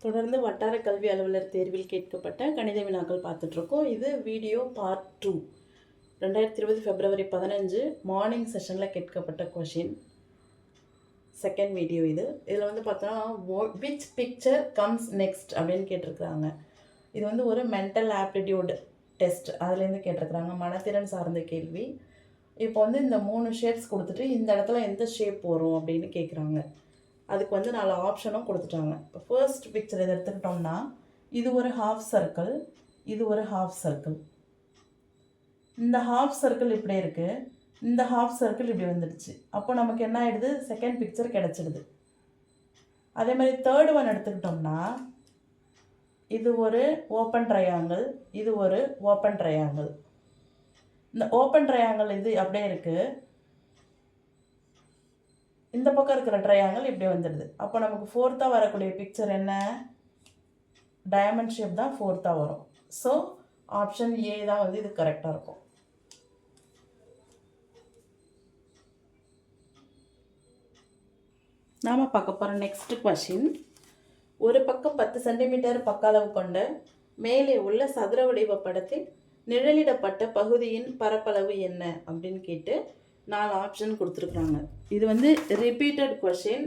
தொடர்ந்து வட்டார கல்வி அலுவலர் தேர்வில் கேட்கப்பட்ட கணித வினாக்கள் பார்த்துட்ருக்கோம். இது வீடியோ பார்ட் 2. 2020 February 15 மார்னிங் செஷனில் கேட்கப்பட்ட கொஷின். செகண்ட் வீடியோ இது. இதில் வந்து பார்த்தோன்னா விச் பிக்சர் கம்ஸ் நெக்ஸ்ட் அப்படின்னு கேட்டிருக்கிறாங்க. இது வந்து ஒரு மென்டல் ஆப்டிடியூட் டெஸ்ட், அதுலேருந்து கேட்டிருக்கிறாங்க. மனத்திறன் சார்ந்த கேள்வி. இப்போ வந்து இந்த 3 ஷேப்ஸ் கொடுத்துட்டு இந்த இடத்துல எந்த ஷேப் வரும் அப்படின்னு கேட்குறாங்க. அதுக்கு வந்து 4 ஆப்ஷனும் கொடுத்துட்டாங்க. இப்போ ஃபர்ஸ்ட் பிக்சர் இதை எடுத்துக்கிட்டோம்னா இது ஒரு ஹாஃப் சர்க்கிள், இது ஒரு ஹாஃப் சர்க்கிள். இந்த ஹாஃப் சர்க்கிள் இப்படி இருக்குது, இந்த ஹாஃப் சர்க்கிள் இப்படி வந்துடுச்சு. அப்போ நமக்கு என்ன ஆகிடுது, செகண்ட் பிக்சர் கிடச்சிடுது. அதே மாதிரி தேர்ட் ஒன் எடுத்துக்கிட்டோம்னா இது ஒரு ஓப்பன் ட்ரையாங்கிள், இது ஒரு ஓப்பன் ட்ரையாங்கிள். இந்த ஓப்பன் ட்ரையாங்கிள் இது அப்படியே இருக்குது, இந்த பக்கம் இருக்கிற ட்ரையாங்கிள் இப்படி வந்துடுது. அப்போ நமக்கு ஃபோர்த்தாக வரக்கூடிய பிக்சர் என்ன, டயமண்ட் ஷேப் தான் ஃபோர்த்தாக வரும். ஸோ ஆப்ஷன் ஏ தான் வந்து இது கரெக்டாக இருக்கும். நாம் பார்க்க போகிற நெக்ஸ்ட் கொஷின். ஒரு பக்கம் 10 சென்டிமீட்டர் பக்க அளவு கொண்ட மேலே உள்ள சதுர வடிவ படத்தில் நிழலிடப்பட்ட பகுதியின் பரப்பளவு என்ன அப்படின்னு கேட்டு 4 ஆப்ஷன் கொடுத்துருக்குறாங்க. இது வந்து repeated question,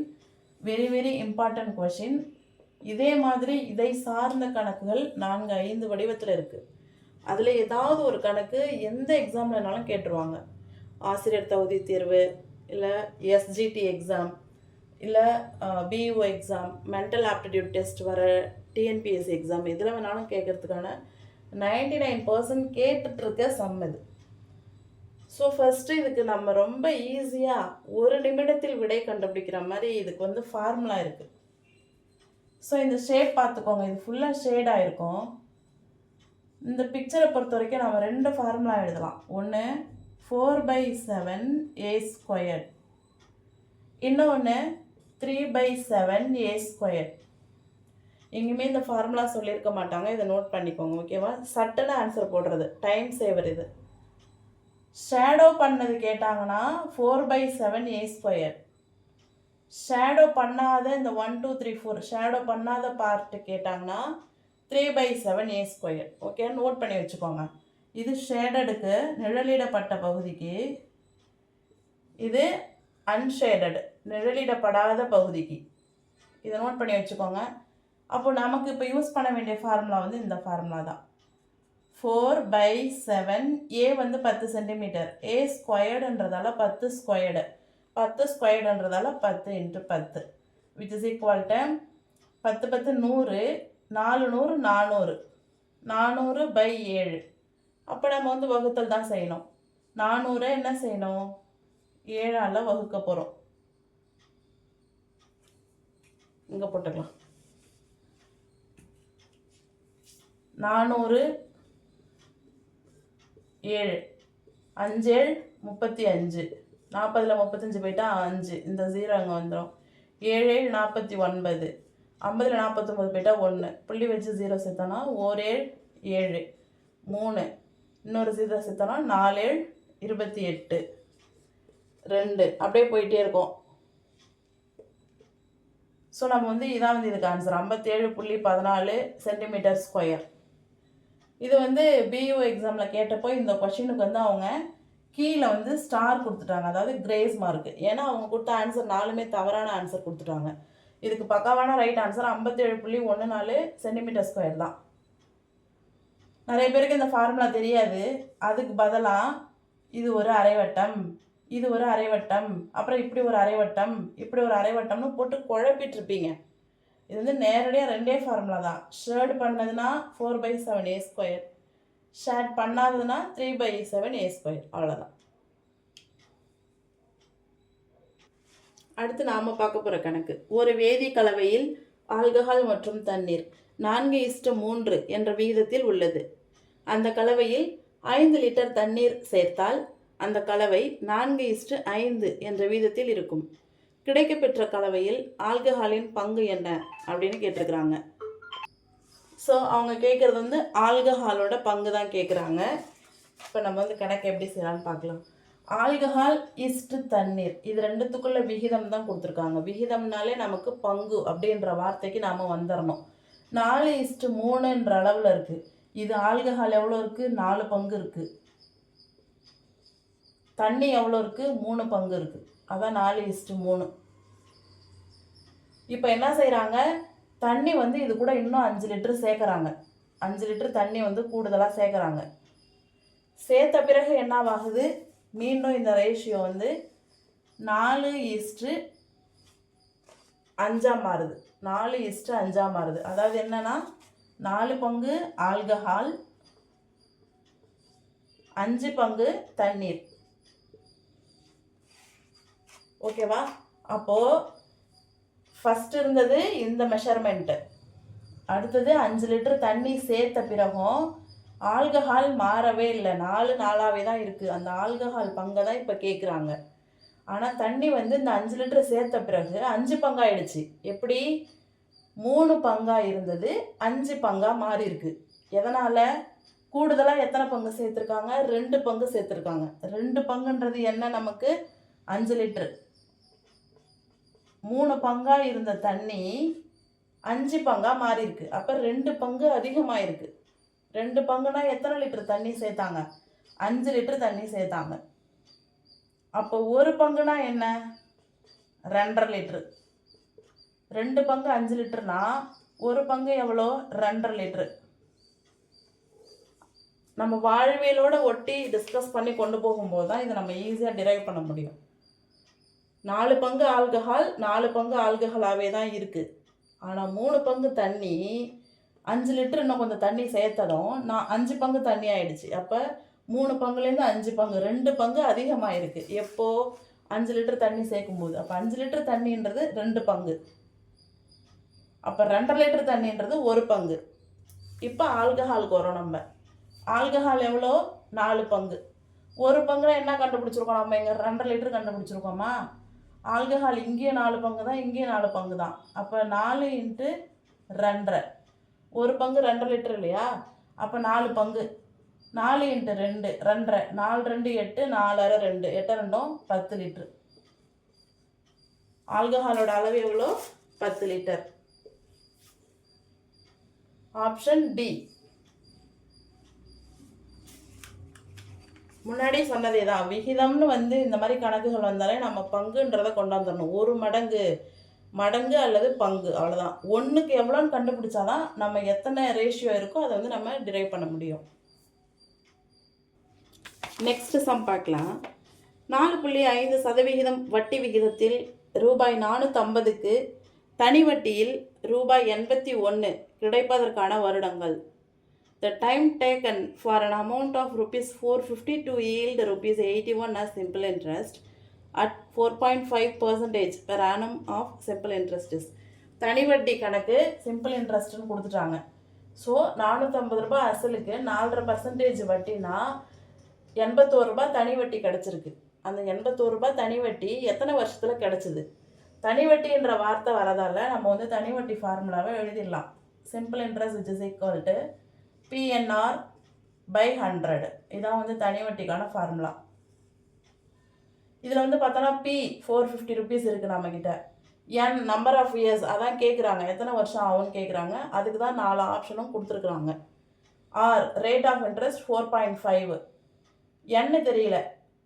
very very important question. இதே மாதிரி இதை சார்ந்த கணக்குகள் 4-5 வடிவத்தில் இருக்குது. அதில் ஏதாவது ஒரு கணக்கு எந்த எக்ஸாம்லனாலும் கேட்டுருவாங்க. ஆசிரியர் தகுதி தேர்வு, இல்லை எஸ்ஜிடி எக்ஸாம், இல்லை BEO exam, mental aptitude test வர டிஎன்பிஎஸ்சி எக்ஸாம், இதில் வேணாலும் கேட்குறதுக்கான 99% கேட்டுட்ருக்க சம் இது. ஸோ ஃபஸ்ட்டு இதுக்கு நம்ம ரொம்ப ஈஸியாக 1 நிமிடத்தில் விடை கண்டுபிடிக்கிற மாதிரி இதுக்கு வந்து ஃபார்முலா இருக்குது. ஸோ இந்த ஷேட் பார்த்துக்கோங்க, இது ஃபுல்லாக ஷேடாக இருக்கும். இந்த பிக்சரை பொறுத்த வரைக்கும் நம்ம 2 ஃபார்முலா எழுதலாம். ஒன்று 4/7a², இன்னொன்று 3/7a². எங்கேயுமே இந்த ஃபார்முலா சொல்லியிருக்க மாட்டாங்க, இதை நோட் பண்ணிக்கோங்க, ஓகேவா? சட்டுன்னு ஆன்சர் போடுறது, டைம் சேவர் இது. ஷேடோ பண்ணது கேட்டாங்கன்னா 4/7a². ஷேடோ பண்ணாத இந்த 1 2 3 4 ஷேடோ பண்ணாத பார்ட்டு கேட்டாங்கன்னா 3/7a². ஓகே, நோட் பண்ணி வச்சுக்கோங்க. இது ஷேடடுக்கு, நிழலிடப்பட்ட பகுதிக்கு. இது அன்ஷேடட், நிழலிடப்படாத பகுதிக்கு. இதை நோட் பண்ணி வச்சுக்கோங்க. அப்போ நமக்கு இப்போ யூஸ் பண்ண வேண்டிய ஃபார்முலா வந்து இந்த ஃபார்முலா தான். 4/7, ஏ வந்து 10 centimetre, a²ன்றதால 10², 10²ன்றதால 10 × 10 which is equal to 10 10 100, 400 400, 400/7. அப்போ நம்ம வந்து வகுத்தல் தான் செய்யணும். 400 என்ன செய்யணும், 7ஆல் வகுக்க போகிறோம். இங்கே போட்டுக்கலாம். 400 7, 5 35, 40ல் 35 போயிட்டா 5, இந்த 0 அங்கே வந்துடும். 7 49, 50ல் 49 போயிட்டா 1, புள்ளி வச்சு 0 சேர்த்தோன்னா 1 7 3, இன்னொரு 0 சேர்த்தோன்னா 4 28 2, அப்படியே போயிட்டே இருக்கும். ஸோ நம்ம வந்து இதான் வந்து இதுக்கு ஆன்சர் 57.14 cm². இது வந்து பிஇஓ எக்ஸாமில் கேட்டப்போ இந்த கொஷினுக்கு வந்து அவங்க கீழே வந்து ஸ்டார் கொடுத்துட்டாங்க, அதாவது கிரேஸ் மார்க். ஏன்னா அவங்க கொடுத்த ஆன்சர் 4மே தவறான ஆன்சர் கொடுத்துட்டாங்க. இதுக்கு பக்காவான ரைட் ஆன்சர் 57.14 cm² தான். நிறைய பேருக்கு இந்த ஃபார்முலா தெரியாது. அதுக்கு பதிலாக இது ஒரு அரைவட்டம், இது ஒரு அரைவட்டம், அப்புறம் இப்படி ஒரு அரைவட்டம், இப்படி ஒரு அரைவட்டம்னு போட்டு குழப்பிட்டுருப்பீங்க. இது வந்து நேரடியாக 2 ஃபார்முலா தான். ஷேட் பண்ணதுன்னா 4/7a², ஷேட் பண்ணாததுன்னா 3/7a², அவ்வளோதான். அடுத்து நாம் பார்க்க போகிற கணக்கு. ஒரு வேதி கலவையில் ஆல்கஹால் மற்றும் தண்ணீர் 4:3 என்ற விகிதத்தில் உள்ளது. அந்த கலவையில் 5 லிட்டர் தண்ணீர் சேர்த்தால் அந்த கலவை 4:5 என்ற விகிதத்தில் இருக்கும். கிடைக்கப்பெற்ற கலவையில் ஆல்கஹாலின் பங்கு என்ன அப்படின்னு கேட்டிருக்கிறாங்க. ஸோ அவங்க கேட்குறது வந்து ஆல்கஹாலோட பங்கு தான் கேட்குறாங்க. இப்போ நம்ம வந்து கணக்கு எப்படி செய்யலாம்னு பார்க்கலாம். ஆல்கஹால் இஸ்டு தண்ணீர், இது ரெண்டுத்துக்குள்ள விகிதம் தான் கொடுத்துருக்காங்க. விகிதம்னாலே நமக்கு பங்கு அப்படின்ற வார்த்தைக்கு நாம் வந்துடணும். 4:3ன்ற அளவில் இருக்குது. இது ஆல்கஹால் எவ்வளோ இருக்குது? 4 பங்கு இருக்குது. தண்ணி எவ்வளோ இருக்குது? 3 பங்கு இருக்குது. அதான் 4:3. இப்போ என்ன செய்கிறாங்க, தண்ணி வந்து இது கூட இன்னும் 5 லிட்டர் சேர்க்குறாங்க. 5 லிட்டர் தண்ணி வந்து கூடுதலாக சேர்க்குறாங்க. சேர்த்த பிறகு என்னவாகுது? மீண்டும் இந்த ரேஷியோ வந்து 4:5 மாறுது. 4:5 மாறுது. அதாவது என்னன்னா 4 பங்கு ஆல்கஹால், 5 பங்கு தண்ணீர். ஓகேவா? அப்போது ஃபஸ்ட் இருந்தது இந்த மெஷர்மெண்ட்டு. அடுத்தது 5 லிட்டர் தண்ணி சேர்த்த பிறகும் ஆல்கஹால் மாறவே இல்லை. 4 தான் இருக்குது. அந்த ஆல்கஹால் பங்கை தான் இப்போ கேட்குறாங்க. ஆனால் தண்ணி வந்து இந்த 5 லிட்டர் சேர்த்த பிறகு 5 பங்காயிடுச்சு. எப்படி? 3 பங்காக இருந்தது 5 பங்காக மாறி இருக்கு. எதனால்? கூடுதலாக எத்தனை பங்கு சேர்த்துருக்காங்க? 2 பங்கு சேர்த்துருக்காங்க. 2 பங்குன்றது என்ன? நமக்கு 5 லிட்டரு. 3 பங்காக இருந்த தண்ணி 5 பங்காக மாறி இருக்கு. அப்போ 2 பங்கு அதிகமாக இருக்கு. 2 பங்குனா எத்தனை லிட்டர் தண்ணி சேர்த்தாங்க? 5 லிட்டர் தண்ணி சேர்த்தாங்க. அப்போ 1 பங்குனா என்ன? 2.5 லிட்டரு. 2 பங்கு 5 லிட்டர்னா 1 பங்கு எவ்வளோ? 2.5 லிட்டரு. நம்ம வாழ்வியலோட ஒட்டி டிஸ்கஸ் பண்ணி கொண்டு போகும்போது தான் இதை நம்ம ஈஸியாக டிரைவ் பண்ண முடியும். 4 பங்கு ஆல்கஹால் 4 பங்கு ஆல்கஹாலாகவே தான் இருக்குது. ஆனால் 3 பங்கு தண்ணி 5 லிட்டர் இன்னும் கொஞ்சம் தண்ணி சேர்த்ததும் 5 பங்கு தண்ணி ஆயிடுச்சு. அப்போ 3 பங்குலேருந்து 5 பங்கு 2 பங்கு அதிகமாக இருக்குது. எப்போது? 5 லிட்டர் தண்ணி சேர்க்கும்போது. அப்போ 5 லிட்டர் தண்ணின்றது 2 பங்கு. அப்போ 2.5 லிட்டர் தண்ணின்றது 1 பங்கு. இப்போ ஆல்கஹாலுக்கு வரும். நம்ம ஆல்கஹால் எவ்வளோ? 4 பங்கு. 1 பங்குனா என்ன கண்டுபிடிச்சிருக்கோம்? நம்ம இங்கே 2.5 லிட்டர் கண்டுபிடிச்சிருக்கோமா? ஆல்கஹால் இங்கேயும் 4 பங்கு தான், இங்கேயும் 4 பங்கு தான். அப்போ 4 × 2.5. 1 பங்கு 2.5 லிட்டர் இல்லையா? அப்போ 4 பங்கு. 4 × 2 2.5. 4 2 8, 4 6 2, 8 2 10 லிட்டர். ஆல்கஹாலோட அளவு எவ்வளோ? 10 லிட்டர். Option D. முன்னாடி சொன்னதே தான். விகிதம்னு வந்து இந்த மாதிரி கணக்குகள் வந்தாலே நம்ம பங்குன்றதை கொண்டாந்துடணும். 1 மடங்கு, மடங்கு அல்லது பங்கு, அவ்வளோதான். 1க்கு எவ்வளோன்னு கண்டுபிடிச்சாதான் நம்ம எத்தனை ரேஷியோ இருக்கோ அதை வந்து நம்ம டிரைவ் பண்ண முடியும். நெக்ஸ்ட் சம் பார்க்கலாம். 4.5% வட்டி விகிதத்தில் ரூபாய் 450க்கு தனி வட்டியில் ரூபாய் 81 கிடைப்பதற்கான வருடங்கள். The time taken for an amount of rupees 450 to yield rupees 81 as simple interest at 4.5% per annum of simple interest is. தனி வட்டி கணக்கு சிம்பிள் இன்ட்ரெஸ்ட்னு கொடுத்துட்டாங்க. ஸோ 450 ரூபாய் அசலுக்கு 4.5% வட்டினா 81 ரூபாய் தனி வட்டி கிடச்சிருக்கு. அந்த 81 ரூபாய் தனி வட்டி எத்தனை வருஷத்தில் கிடச்சிது? தனி வட்டின்ற வார்த்தை வரதால நம்ம வந்து தனி வட்டி ஃபார்முலாவை எழுதிடலாம். Simple interest which is equal to PNR by 100. இதான் வந்து தனி வட்டிக்கான ஃபார்முலா. இதில் வந்து பார்த்தோன்னா P 450 ருபீஸ் இருக்குது நம்மக்கிட்ட. N நம்பர் ஆஃப் இயர்ஸ் அதான் கேட்குறாங்க, எத்தனை வருஷம் ஆகும்னு கேட்குறாங்க. அதுக்கு தான் 4 ஆப்ஷனும் கொடுத்துருக்குறாங்க. R rate of interest 4.5. N தெரியல,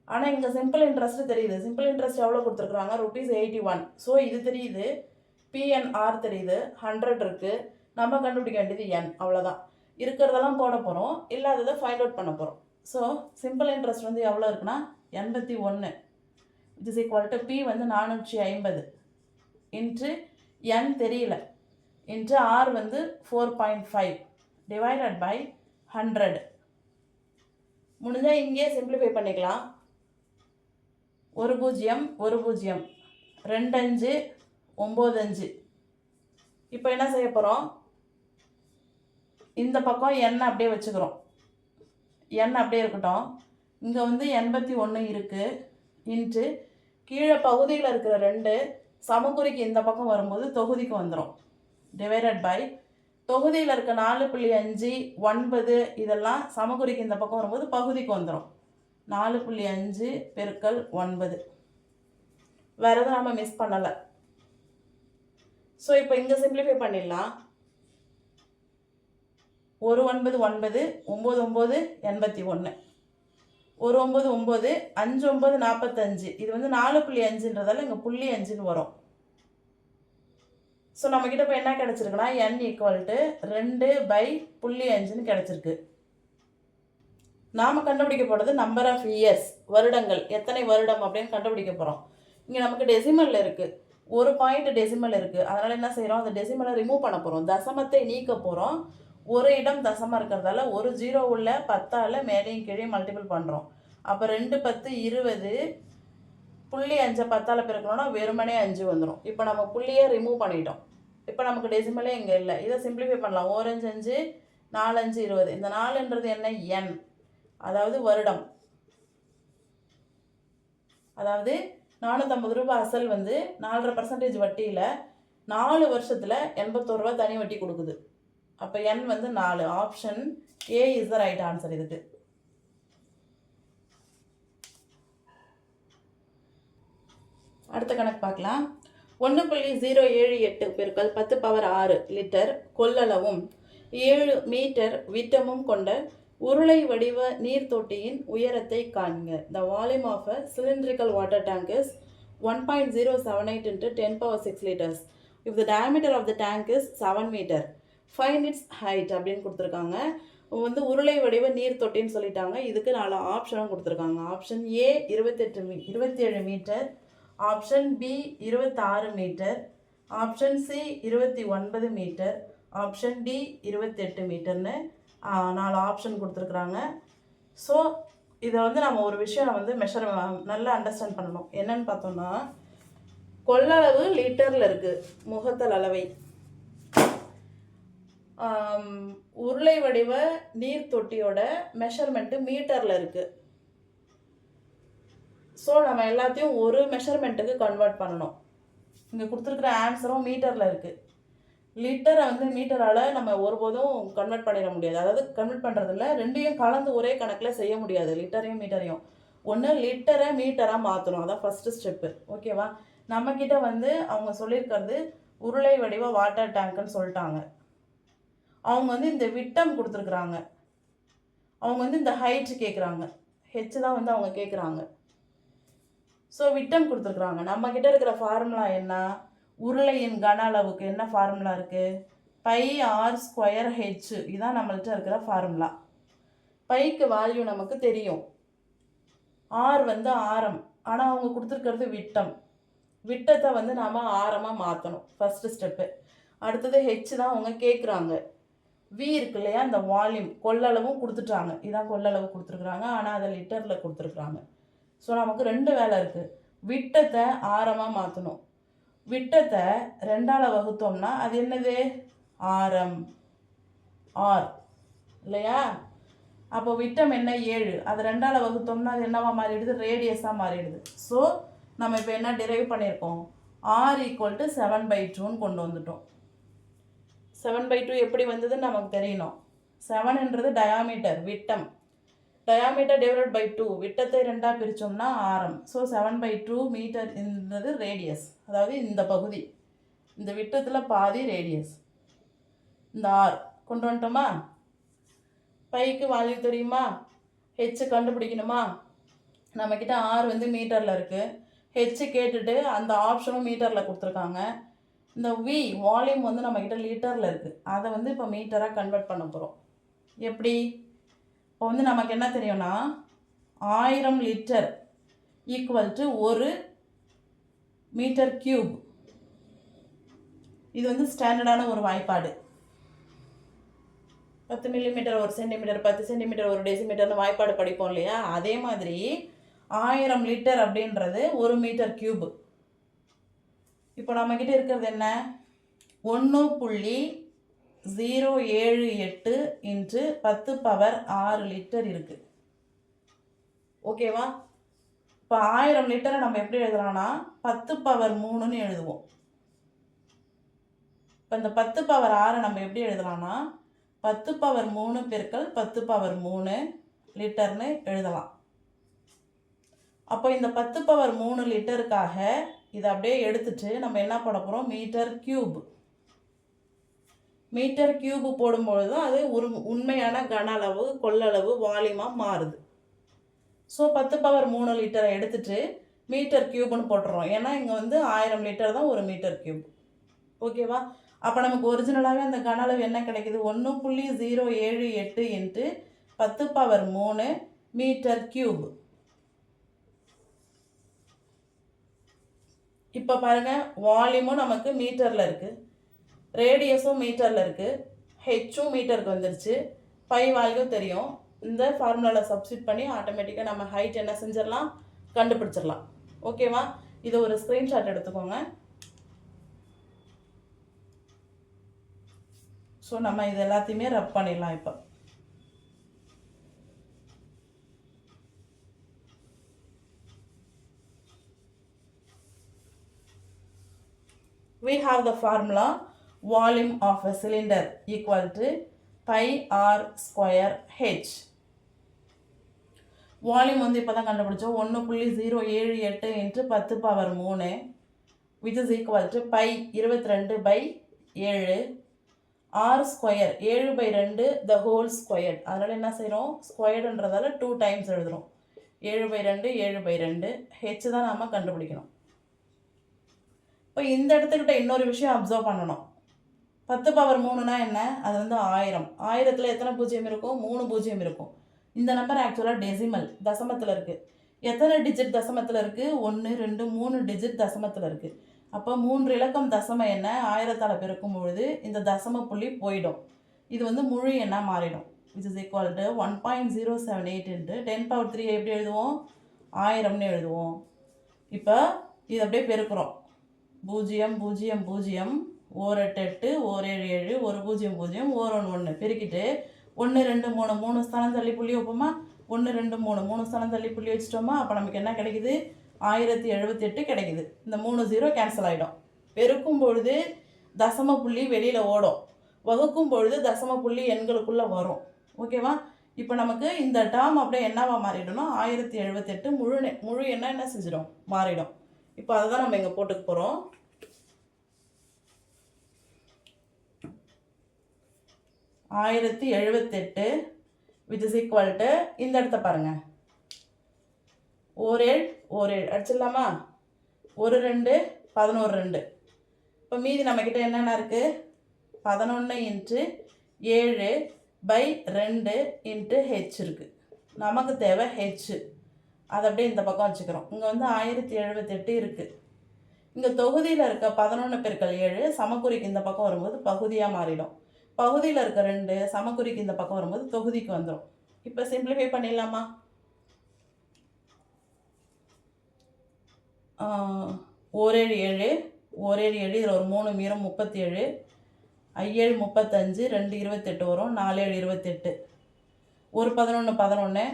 ஆனால் இங்கே சிம்பிள் இன்ட்ரெஸ்ட் தெரியுது. சிம்பிள் இன்ட்ரெஸ்ட் எவ்வளோ கொடுத்துருக்குறாங்க? rupees 81. ஸோ இது தெரியுது. PNR தெரியுது. 100 இருக்குது. நம்ம கண்டுபிடிக்க வேண்டியது N, அவ்வளோதான். இருக்கிறதெல்லாம் போட போகிறோம், இல்லாததை ஃபைண்ட் அவுட் பண்ண போகிறோம். ஸோ சிம்பிள் இன்ட்ரெஸ்ட் வந்து எவ்வளோ இருக்குன்னா 81 which is equal to P வந்து 450 இன்ட்டு N தெரியல இன்ட்டு R வந்து 4.5 டிவைடட் பை 100. முடிஞ்சால் இங்கேயே சிம்பிளிஃபை பண்ணிக்கலாம். 1 0 1 0 2 5 9 5. இப்போ என்ன செய்ய போகிறோம்? இந்த பக்கம் N அப்படியே வச்சுக்கிறோம். N அப்படியே இருக்கட்டும். இங்கே வந்து 81 இருக்குது இன்ட்டு கீழே பகுதியில் இருக்கிற 2 சமக்குறிக்கு இந்த பக்கம் வரும்போது தொகுதிக்கு வந்துடும். டிவைடட் பை தொகுதியில் இருக்க 4.5 9 இதெல்லாம் சமக்குறிக்கு இந்த பக்கம் வரும்போது பகுதிக்கு வந்துடும். 4.5 பெருக்கல் 9. வேறு எதுவும் நம்ம மிஸ் பண்ணலை. ஸோ இப்போ இங்கே சிம்பிளிஃபை பண்ணிடலாம். ஒரு 9 9, 9 9 81, ஒரு 9 9, 5 9 45. இது வந்து 4.5ன்றதால இங்கே 0.5ன்னு வரும். ஸோ நம்மக்கிட்ட இப்போ என்ன கிடச்சிருக்குன்னா n = 2/0.5ன்னு கிடச்சிருக்கு. நாம் கண்டுபிடிக்க போகிறது நம்பர் ஆஃப் இயர்ஸ், வருடங்கள், எத்தனை வருடம் அப்படின்னு கண்டுபிடிக்க போகிறோம். இங்கே நமக்கு டெசிமலில் இருக்குது, ஒரு பாயிண்ட் டெசிமல் இருக்குது. அதனால் என்ன செய்கிறோம், அந்த டெசிமலை ரிமூவ் பண்ண போகிறோம், தசமத்தை நீக்க போகிறோம். ஒரு இடம் தசமம் இருக்கிறதால ஒரு 0 உள்ள 10ஆல் மேலேயும் கீழே மல்டிபிள் பண்ணுறோம். அப்போ 2 10 20, 0.5 10ஆல் பெருக்கணும்னா வெறுமனே 5 வந்துடும். இப்போ நம்ம புள்ளியை ரிமூவ் பண்ணிட்டோம். இப்போ நமக்கு டெசிமலே இங்கே இல்லை. இதை சிம்பிளிஃபை பண்ணலாம். 1 5 5, 4 5 20. இந்த 4ன்றது என்ன, n, அதாவது வருடம். அதாவது 450 ரூபாய் அசல் வந்து 4.5% வட்டியில் 4 வருஷத்தில் 81 ரூபா தனி வட்டி கொடுக்குது. அப்போ n வந்து 4. Option A is the right answer இதுக்கு. அடுத்த கணக்கு பார்க்கலாம். 1.078 பெருக்கல் 10⁻6 லிட்டர் கொள்ளளவும் 7 மீட்டர் விட்டமும் கொண்ட உருளை வடிவ நீர் தொட்டியின் உயரத்தை காண்க. The volume of a cylindrical water tank is 1.078 into 10⁻6 liters. If the diameter of the tank is 7 meter, find its height அப்படின்னு கொடுத்துருக்காங்க. வந்து உருளை வடிவ நீர் தொட்டின்னு சொல்லிட்டாங்க. இதுக்கு 4 ஆப்ஷனும் கொடுத்துருக்காங்க. Option A 27 meter, option B 26 meter, option C 29 meter, option D 28 மீட்டர்னு 4 ஆப்ஷன் கொடுத்துருக்குறாங்க. ஸோ இதை வந்து நம்ம ஒரு விஷயம் வந்து நல்லா அண்டர்ஸ்டாண்ட் பண்ணணும். என்னன்னு பார்த்தோம்னா, கொள்ளளவு லிட்டரில் இருக்குது, முகத்தல் அளவை. உருளை வடிவ நீர் தொட்டியோட மெஷர்மெண்ட்டு மீட்டரில் இருக்குது. ஸோ நம்ம எல்லாத்தையும் ஒரு மெஷர்மெண்ட்டுக்கு கன்வெர்ட் பண்ணணும். இங்கே கொடுத்துருக்குற ஆன்சரும் மீட்டரில் இருக்குது. லிட்டரை வந்து மீட்டரால் நம்ம ஒருபோதும் கன்வெர்ட் பண்ணிட முடியாது. அதாவது கன்வெர்ட் பண்ணுறதில்ல, ரெண்டையும் கலந்து ஒரே கணக்கில் செய்ய முடியாது, லிட்டரையும் மீட்டரையும். ஒன்று லிட்டரை மீட்டராக மாற்றணும், அதான் ஃபஸ்ட்டு ஸ்டெப்பு. ஓகேவா? நம்மக்கிட்ட வந்து அவங்க சொல்லியிருக்கிறது உருளை வடிவ வாட்டர் டேங்க்குன்னு சொல்லிட்டாங்க. அவங்க வந்து இந்த விட்டம் கொடுத்துருக்குறாங்க, அவங்க வந்து இந்த ஹைட் கேட்குறாங்க, ஹெச் தான் வந்து அவங்க கேட்குறாங்க. ஸோ விட்டம் கொடுத்துருக்குறாங்க. நம்மக்கிட்ட இருக்கிற ஃபார்முலா என்ன, உருளையின் கன அளவுக்கு என்ன ஃபார்முலா இருக்குது, πr²h. இதுதான் நம்மள்கிட்ட இருக்கிற ஃபார்முலா. பைக்கு வேல்யூ நமக்கு தெரியும், ஆர் வந்து ஆரம், ஆனால் அவங்க கொடுத்துருக்கிறது விட்டம். விட்டத்தை வந்து நாம் ஆரமாக மாற்றணும், ஃபஸ்ட்டு ஸ்டெப்பு. அடுத்தது ஹெச் தான் அவங்க கேட்குறாங்க. வி இருக்கு இல்லையா, இந்த வால்யூம், கொள்ளளவும் கொடுத்துட்டாங்க, இதான் கொள்ளளவு கொடுத்துருக்குறாங்க, ஆனால் அதை லிட்டரில் கொடுத்துருக்குறாங்க. ஸோ நமக்கு 2 வேலை இருக்குது. விட்டத்தை ஆரமாக மாற்றணும். விட்டத்தை 2ஆல் வகுத்தோம்னா அது என்னது, ஆரம், ஆர் இல்லையா? அப்போ விட்டம் என்ன, 7. அது 2ஆல் வகுத்தோம்னா அது என்னவா மாறிடுது, ரேடியஸாக மாறிடுது. ஸோ நம்ம இப்போ என்ன டிரைவ் பண்ணியிருக்கோம், r = 7/2ன்னு கொண்டு வந்துட்டோம். 7/2 எப்படி வந்ததுன்னு நமக்கு தெரியணும். 7ன்றது டயாமீட்டர், விட்டம். டயாமீட்டர் டிவைடட் பை 2, விட்டத்தை 2ஆக பிரித்தோம்னா ஆரம். ஸோ 7/2 மீட்டர் என்றது ரேடியஸ், அதாவது இந்த பகுதி, இந்த விட்டத்தில் பாதி ரேடியஸ். இந்த ஆர் கொண்டு வந்துட்டோமா? பைக்கு வேல்யூ தெரியுமா, ஹெச் கண்டுபிடிக்கணுமா? நம்மக்கிட்ட ஆர் வந்து மீட்டரில் இருக்குது, ஹெச் கேட்டுட்டு அந்த ஆப்ஷனும் மீட்டரில் கொடுத்துருக்காங்க. இந்த வி வால்யூம் வந்து நம்மக்கிட்ட லிட்டரில் இருக்குது, அதை வந்து இப்போ மீட்டராக கன்வெர்ட் பண்ண போகிறோம். எப்படி? இப்போ வந்து நமக்கு என்ன தெரியும்னா, 1000 லிட்டர் = 1 மீட்டர் கியூப். இது வந்து ஸ்டாண்டர்டான ஒரு வாய்ப்பாடு. 10 மில்லிமீட்டர் 1 சென்டிமீட்டர், 10 சென்டிமீட்டர் 1 டெசிமீட்டர்னு வாய்ப்பாடு படிப்போம் இல்லையா? அதே மாதிரி 1000 லிட்டர் அப்படின்றது 1 மீட்டர் கியூப். இப்போ நம்மக்கிட்ட இருக்கிறது என்ன, 1.078 இன்ட்டு 10⁻6 லிட்டர் இருக்குது. ஓகேவா? இப்போ 1000 லிட்டரை நம்ம எப்படி எழுதலாம்னா 10⁻3ன்னு எழுதுவோம். இப்போ இந்த 10⁻6 நம்ம எப்படி எழுதலாம்னா 10⁻3 பெருக்கல் 10⁻3 லிட்டர்னு எழுதலாம். அப்போ இந்த 10⁻3 லிட்டருக்காக இதை அப்படியே எடுத்துட்டு நம்ம என்ன பண்ண போகிறோம், மீட்டர் கியூப். மீட்டர் கியூப் போடும்பொழுது தான் அது உண்மையான கன அளவு கொள்ளளவு வால்யூமாக மாறுது. ஸோ 10⁻³ லிட்டரை எடுத்துகிட்டு மீட்டர் கியூப்னு போட்டுறோம். ஏன்னா இங்கே வந்து 1000 லிட்டர் தான் ஒரு மீட்டர் கியூப். ஓகேவா? அப்போ நமக்கு ஒரிஜினலாகவே அந்த கன அளவு என்ன கிடைக்குது? 1.078 இன்ட்டு 10⁻³ மீட்டர் கியூப். இப்போ பாருங்கள், வால்யூமும் நமக்கு மீட்டரில் இருக்குது, ரேடியஸும் மீட்டரில் இருக்குது, ஹெச்சும் மீட்டருக்கு வந்துருச்சு, பை வேல்யூ தெரியும். இந்த ஃபார்முலாவில் சப்ஸ்டிட் பண்ணி ஆட்டோமேட்டிக்காக நம்ம ஹைட் என்ன செஞ்சிடலாம், கண்டுபிடிச்சிடலாம். ஓகேவா? இதை ஒரு ஸ்க்ரீன்ஷாட் எடுத்துக்கோங்க. ஸோ நம்ம இது எல்லாத்தையுமே ரப் பண்ணிடலாம். இப்போ we have the formula volume of a cylinder equal to pi r square h. Volume வந்து இப்போ தான் கண்டுபிடிச்சோம். 1.078 into 10⁻³ which is equal to pi 22/7 r square 7/2 the whole squared. அதனால் என்ன செய்கிறோம், ஸ்கொயர்டுன்றதால 2 டைம்ஸ் எழுதுகிறோம். 7/2 7/2 ஹெச் தான் நாம் கண்டுபிடிக்கணும். இப்போ இந்த இடத்துக்கிட்ட இன்னொரு விஷயம் அப்சர்வ் பண்ணணும். 10⁻³ என்ன? அது வந்து 1000. 1000ல் எத்தனை பூஜ்ஜியம் இருக்கும்? 3 பூஜ்ஜியம் இருக்கும். இந்த நம்பர் ஆக்சுவலாக டெசிமல் தசமத்தில் இருக்குது. எத்தனை டிஜிட் தசமத்தில் இருக்குது? 1 2 3 டிஜிட் தசமத்தில் இருக்குது. அப்போ 3 இலக்கம் தசம எண்ணை 1000ஆல் பெருக்கும் பொழுது இந்த தசம புள்ளி போயிடும். இது வந்து முழு எண்ணாக மாறிடும். Which is equal to 1.078 into 10⁻³ எப்படி எழுதுவோம்? 1000னு எழுதுவோம். இப்போ இது அப்படியே பெருக்கிறோம். 0 0 0 1 8 8 1 7 7 1 0 0 1 1 1 பெருக்கிட்டு 1 2 3 3 ஸ்தானம் தள்ளி புள்ளி வைப்போமா? 1 2 3 3 ஸ்தானம் தள்ளி புள்ளி வச்சிட்டோமா? அப்போ நமக்கு என்ன கிடைக்குது? 1078 கிடைக்குது. இந்த 3 0 கேன்சல் ஆகிடும். பெருக்கும் பொழுது தசம புள்ளி வெளியில் ஓடும், வகுக்கும் பொழுது தசம புள்ளி எண்களுக்குள்ளே வரும். ஓகேவா? இப்போ நமக்கு இந்த டேர்ம் அப்படியே என்னவா மாறிடும்னா 1078 முழு எண்ணா என்ன செஞ்சிடும்? மாறிடும். இப்போ அதை தான் நம்ம இங்கே போட்டுக்க போகிறோம். 1078 which is equal to இந்த இடத்த பாருங்கள், 1 7 1 7 அடிச்சிடலாமா? 1 2 11 2. இப்போ மீதி நம்மக்கிட்ட என்னென்ன இருக்குது? 11 இன்ட்டு 7/2 இன்ட்டு ஹெச் இருக்குது. நமக்கு தேவை ஹெச். அதை அப்படியே இந்த பக்கம் வச்சுக்கிறோம். இங்கே வந்து 1078 இருக்குது. இங்கே தொகுதியில் இருக்க 11 × 7 சமக்குறிக்கு இந்த பக்கம் வரும்போது பகுதியாக மாறிடும். பகுதியில் இருக்க 2 சமக்குறிக்கு இந்த பக்கம் வரும்போது தொகுதிக்கு வந்துடும். இப்போ சிம்பிளிஃபை பண்ணிடலாமா? 1 7 7 1 7 7 இதில் ஒரு 3 மீறம் 37, 5 7 35 2 28 வரும், 4 7 28, ஒரு 11 11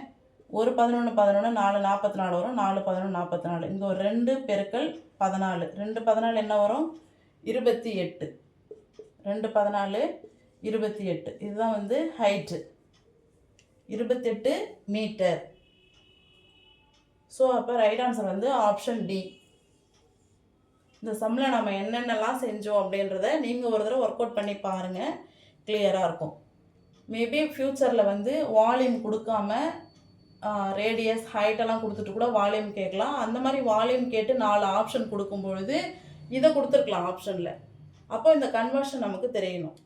ஒரு 11 11 4 44 வரும், 4 11 44. இங்கே ஒரு 2 பெருக்கல் 14, 2 14 என்ன வரும்? 28. 2 14 28. இதுதான் வந்து ஹைட்டு 28 மீட்டர். ஸோ அப்போ ரைட் ஆன்சர் வந்து ஆப்ஷன் டி. இந்த சம்மில் நம்ம என்னென்னலாம் செஞ்சோம் அப்படின்றத நீங்கள் ஒரு தடவை ஒர்க் அவுட் பண்ணி பாருங்கள், கிளியராக இருக்கும். மேபி ஃப்யூச்சரில் வந்து வால்யூம் கொடுக்காம ரேடியஸ் ஹைட்டெல்லாம் கொடுத்துட்டு கூட வால்யூம் கேட்கலாம். அந்த மாதிரி வால்யூம் கேட்டு 4 ஆப்ஷன் கொடுக்கும் பொழுது இதை கொடுத்துருக்கலாம் ஆப்ஷனில். அப்போ இந்த கன்வர்ஷன் நமக்கு தெரியணும்.